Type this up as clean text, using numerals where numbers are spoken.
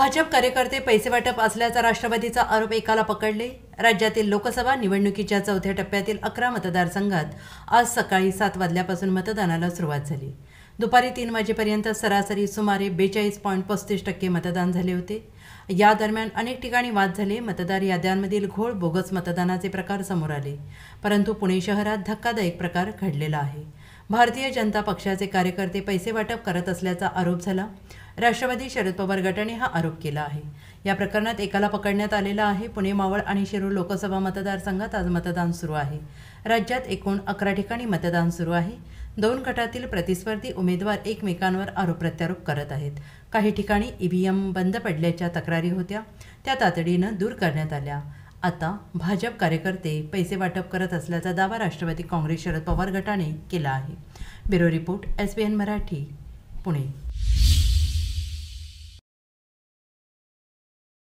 भाजप कार्यकर्ते पैसे वाटप असल्याचा राष्ट्रवादीचा आरोप एकाला पकडले। राज्यातील लोकसभा निवडणुकीच्या चौथ्या टप्प्यातील 11 मतदारसंघात आज सकाळी 7 वाजल्यापासून मतदानाला सुरुवात झाली। दुपारी 3 वाजेपर्यंत सरासरी सुमारे 42.35% मतदान झाले होते। या दरम्यान अनेक ठिकाणी वाद झाले। मतदार याद्यांमधील घोळ, बोगस मतदानाचे प्रकार समोर आले। परंतु पुणे शहरात धक्कादायक प्रकार घडलेला आहे। भारतीय जनता पक्षाचे कार्यकर्ते पैसे वाटप करत असल्याचा आरोप झाला। राष्ट्रवादी शरद पवार गटाने हा आरोप केला आहे। या प्रकरणात एकाला पकडण्यात आलेला आहे। पुणे, मावळ आणि शिरूर लोकसभा मतदारसंघात आज मतदान सुरू आहे। राज्यात एकूण 11 ठिकाणी मतदान सुरू आहे। 2 गटातील प्रतिस्पर्धी उमेदवार एकमेकांवर आरोप प्रत्यारोप करत आहेत। काही ठिकाणी ईव्हीएम बंद पडल्याच्या तक्रारी होत्या, त्या तातडीनं दूर करण्यात आल्या। आता भाजप कार्यकर्ते पैसे वाटप करत असल्याचा दावा राष्ट्रवादी काँग्रेस शरद पवार गटाने केला आहे। Bureau report, SBN Marathi, Pune.